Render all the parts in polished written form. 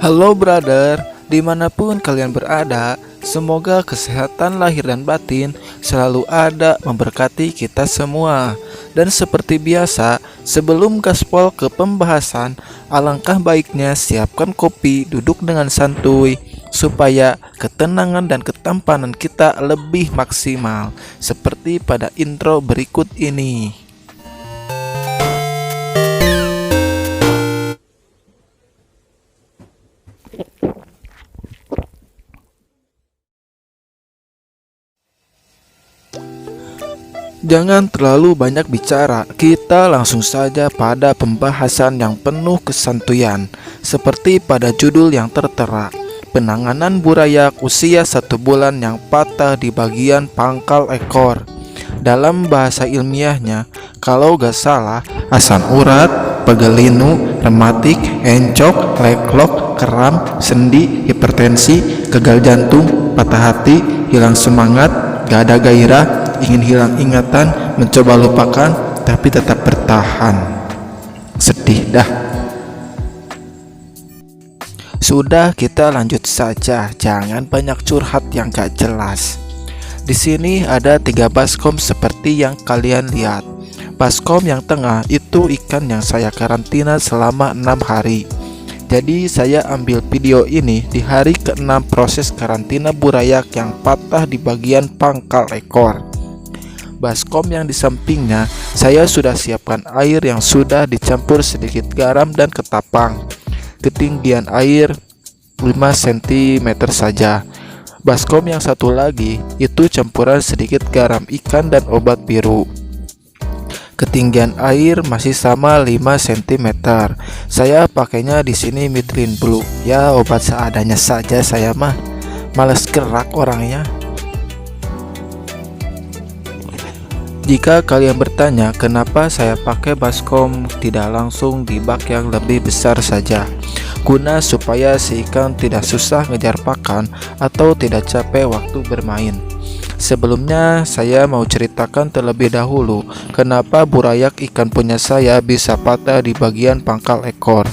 Halo brother, dimanapun kalian berada, semoga kesehatan lahir dan batin selalu ada memberkati kita semua. Dan seperti biasa, sebelum gaspol ke pembahasan, alangkah baiknya siapkan kopi, duduk dengan santuy, supaya ketenangan dan ketampanan kita lebih maksimal, seperti pada intro berikut ini. Jangan terlalu banyak bicara, kita langsung saja pada pembahasan yang penuh kesantuyan. Seperti pada judul yang tertera, penanganan burayak usia 1 bulan yang patah di bagian pangkal ekor. Dalam bahasa ilmiahnya, kalau gak salah, asam urat, pegelinu, rematik, encok, leklok, kram, sendi, hipertensi, gagal jantung, patah hati, hilang semangat, gak ada gairah, ingin hilang ingatan, mencoba lupakan, tapi tetap bertahan. Sedih dah. Sudah, kita lanjut saja. Jangan banyak curhat yang gak jelas. Di sini ada 3 baskom seperti yang kalian lihat. Baskom yang tengah itu ikan yang saya karantina selama 6 hari. Jadi saya ambil video ini di hari ke-6 proses karantina burayak yang patah di bagian pangkal ekor. Baskom yang di sampingnya, saya sudah siapkan air yang sudah dicampur sedikit garam dan ketapang. Ketinggian air 5 cm saja. Baskom yang satu lagi itu campuran sedikit garam ikan dan obat biru. Ketinggian air masih sama 5 cm. Saya pakainya di sini Midlin Blue. Ya, obat seadanya saja, saya mah males gerak orangnya. Jika kalian bertanya kenapa saya pakai baskom tidak langsung di bak yang lebih besar saja, guna supaya si ikan tidak susah ngejar pakan atau tidak capek waktu bermain. Sebelumnya saya mau ceritakan terlebih dahulu kenapa burayak ikan punya saya bisa patah di bagian pangkal ekor.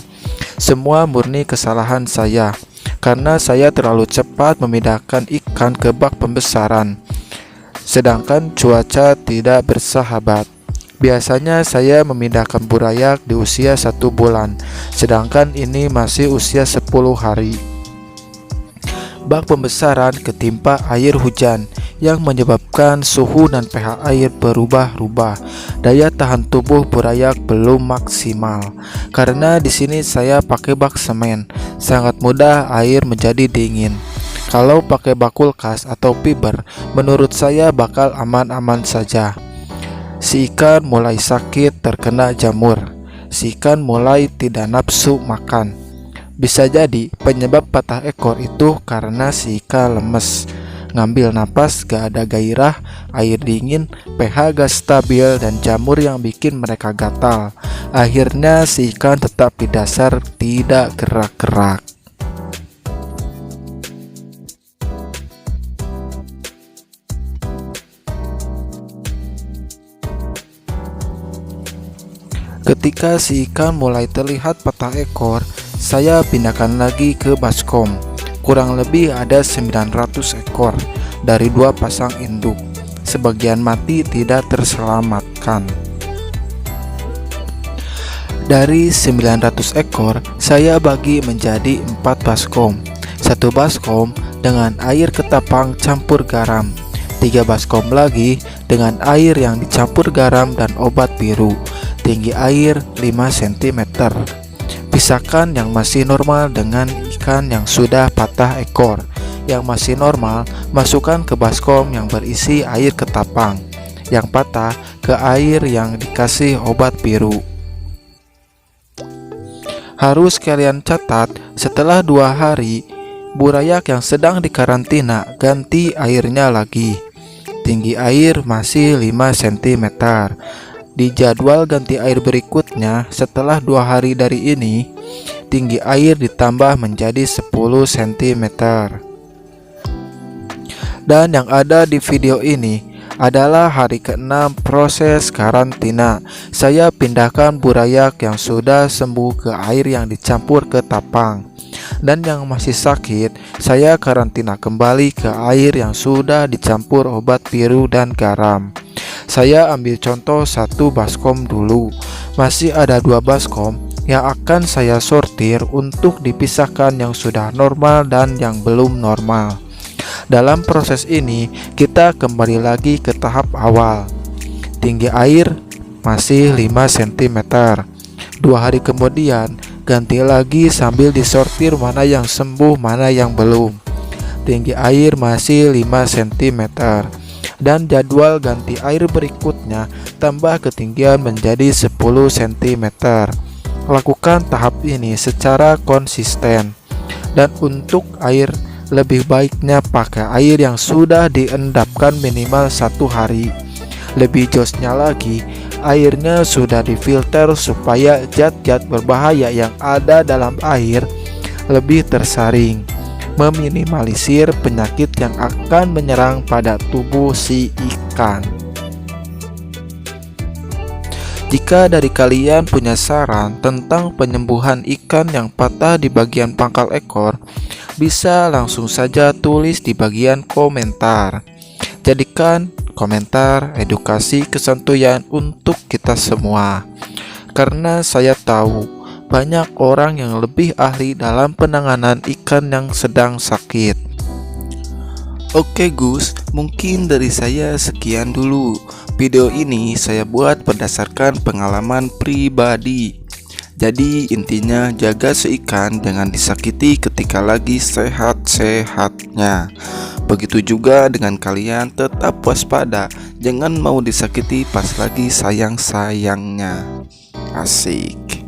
Semua murni kesalahan saya, karena saya terlalu cepat memindahkan ikan ke bak pembesaran. Sedangkan cuaca tidak bersahabat. Biasanya saya memindahkan burayak di usia 1 bulan, sedangkan ini masih usia 10 hari. Bak pembesaran ketimpa air hujan yang menyebabkan suhu dan pH air berubah-ubah. Daya tahan tubuh burayak belum maksimal. Karena di sini saya pakai bak semen, sangat mudah air menjadi dingin. Kalau pakai bak kulkas atau fiber, menurut saya bakal aman-aman saja. Si ikan mulai sakit terkena jamur. Si ikan mulai tidak nafsu makan. Bisa jadi penyebab patah ekor itu karena si ikan lemes, ngambil napas gak ada gairah, air dingin, pH gak stabil, dan jamur yang bikin mereka gatal. Akhirnya si ikan tetap di dasar tidak gerak-gerak. Ketika si ikan mulai terlihat patah ekor, saya pindahkan lagi ke baskom. Kurang lebih ada 900 ekor dari 2 pasang induk. Sebagian mati tidak terselamatkan. Dari 900 ekor, saya bagi menjadi 4 baskom. 1 baskom dengan air ketapang campur garam. 3 baskom lagi dengan air yang dicampur garam dan obat biru. Tinggi air 5 cm. Pisahkan yang masih normal dengan ikan yang sudah patah ekor. Yang masih normal masukkan ke baskom yang berisi air ketapang. Yang patah ke air yang dikasih obat biru. Harus kalian catat, setelah 2 hari burayak yang sedang dikarantina ganti airnya lagi. Tinggi air masih 5 cm. Di jadwal ganti air berikutnya, setelah 2 hari dari ini, tinggi air ditambah menjadi 10 cm. Dan yang ada di video ini adalah hari ke-6 proses karantina. Saya pindahkan burayak yang sudah sembuh ke air yang dicampur ke tapang. Dan yang masih sakit, saya karantina kembali ke air yang sudah dicampur obat biru dan garam. Saya ambil contoh satu baskom dulu. Masih ada 2 baskom yang akan saya sortir untuk dipisahkan yang sudah normal dan yang belum normal. Dalam proses ini, kita kembali lagi ke tahap awal. Tinggi air masih 5 cm. 2 hari kemudian, ganti lagi sambil disortir mana yang sembuh, mana yang belum. Tinggi air masih 5 cm. Dan jadwal ganti air berikutnya tambah ketinggian menjadi 10 cm. Lakukan tahap ini secara konsisten. Dan untuk air, lebih baiknya pakai air yang sudah diendapkan minimal 1 hari. Lebih josnya lagi, airnya sudah difilter supaya zat-zat berbahaya yang ada dalam air lebih tersaring, meminimalisir penyakit yang akan menyerang pada tubuh si ikan. Jika dari kalian punya saran tentang penyembuhan ikan yang patah di bagian pangkal ekor, bisa langsung saja tulis di bagian komentar. Jadikan komentar edukasi kesantuyan untuk kita semua, karena saya tahu banyak orang yang lebih ahli dalam penanganan ikan yang sedang sakit. Oke Gus, mungkin dari saya sekian dulu. Video ini saya buat berdasarkan pengalaman pribadi. Jadi intinya jaga si ikan jangan disakiti ketika lagi sehat-sehatnya. Begitu juga dengan kalian, tetap waspada, jangan mau disakiti pas lagi sayang-sayangnya. Asik.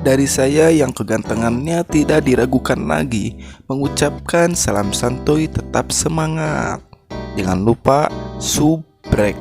Dari saya yang kegantengannya tidak diragukan lagi, mengucapkan salam santuy, tetap semangat. Jangan lupa subrek.